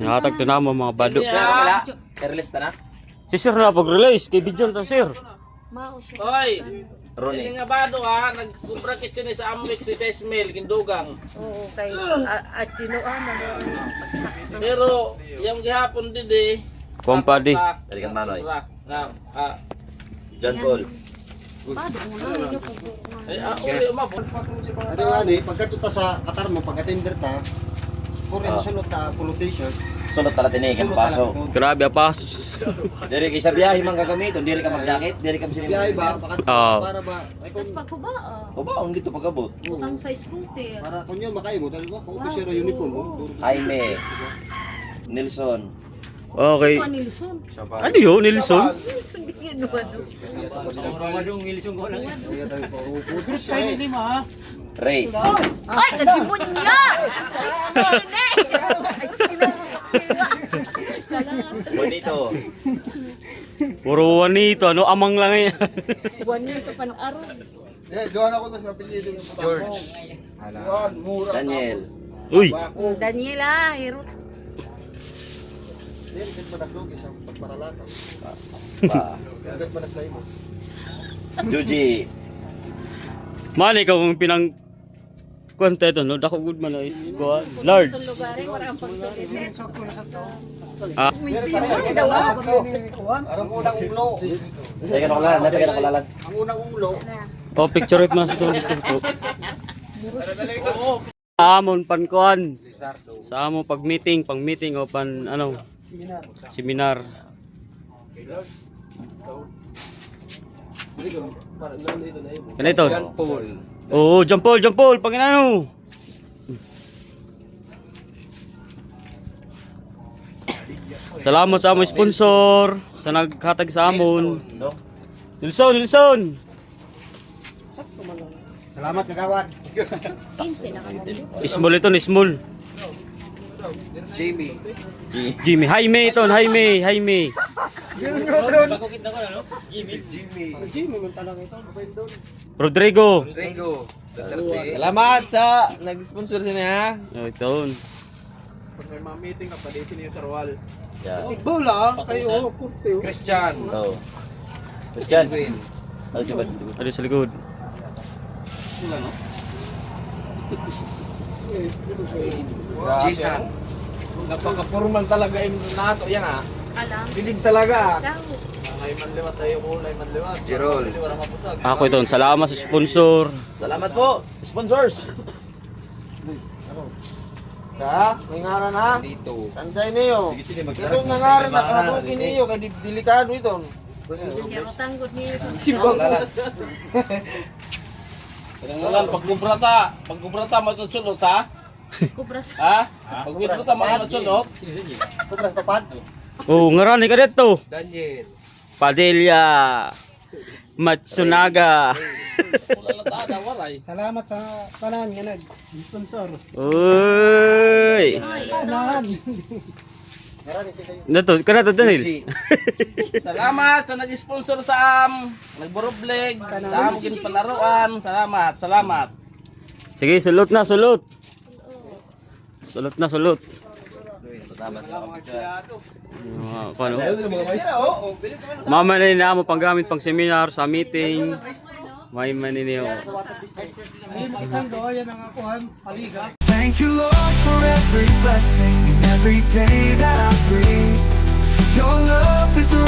Hatag to na mo mga bado. I-release na? Si sir na pag-release kay Bidyon ta sir. Hoy! Ronnie. Hindi nga bado ha, nagkumpra kitchen sa Amwix si Sesmel, Kindugang. Oo, kay at tinuan na Pero yung gihapon din eh. Kumpadi. Dari kan Manoy. John John Paul. Uli umabot. Ano nga ni, pagkatuta sa katar mo, pagka-tender ta, for sulot ta, pulo t-shirt, Sunod tala tinigan paso. Grabe apas. Diri kay sa biyahe man gagamiton, diri ka mag-jacket, diri ka biyahe ba, para ba, ay kung, Tapos pagkuba, O ba, ang dito pagabot. utang sa scooter. para kung yun makain mo, dahil ba, kung officer uniform mo, Jaime. Nelson. Okay. Ito ni Luzon. Ano yun, Nilson? Luzon din yan, ano. Ray. Ay, nagibon niya! Bonito. Puro wanito, ano amang lang yan. Wani ka pan-araw. Daniel. Uy, Daniela, hero. hindi, hindi pa naklog, isang pagparalatan. Pa. Agad pa nagsay mo. Juji. man ikaw kung pinang kwenta ito, no? Dako good man na is kuha. Large. Itong lugar ay warang pagsulisit. Ah, Arang unang ulo. Teka na kalalan, teka na kalalan. Ang unang ulo, oh, picture it mas dito. Sa amon pankuan. Sa amon pag meeting, pang meeting o pan ano? Seminar. Ganito. Oo, John Paul, pag ano. Salamat sa among sponsor sa naghatag sa amon. Nilson. salamat kagawad. 15 na kamo. Small ito, small. G. Jimmy, Jaime. Jimmy, man talang ito, mabait doon. Rodrigo. Salamat sa nag-sponsor sa niya. Oh, ito. Pag may mga meeting, napalisin niyo sa Rawal. Yeah. Ibo lang, kayo, kurte. Christian. Oh. Christian. Ano si Bad? Ano sa likod? Jason. Napaka-formal talaga yung nato yan ha. Alam. Bilig talaga. Daw. Ay manliwat tayo ko, ay manliwat. Jirol. Ako ito, salamat sa sponsor. Salamat po, sponsors. Ka, may ngaran ha? Dito. Tanday niyo. Ito yung ngaran na kahabukin niyo, kay delikado ito. Pero tanggot niyo. Simbang. Kailangan pagkubrata matutsulot ha? Kubras. Ha? Pagkubrata matutsulot. Kubras tapad. Oh, ngarani ka dito. Daniel. Padilla. Matsunaga. Salamat sa tanan nga nag-sponsor. Uy. Ay, ito. Nato, kana to Daniel. Salamat sa nag-sponsor sa nagborobleg, sa among palaruan. Salamat. Sige, sulot na. Sulot na. Salamat sa Paano? Mama na nila mo panggamit pang seminar sa meeting. May maniniyo. Thank you, Lord, for every blessing and every day that I breathe. Your love is the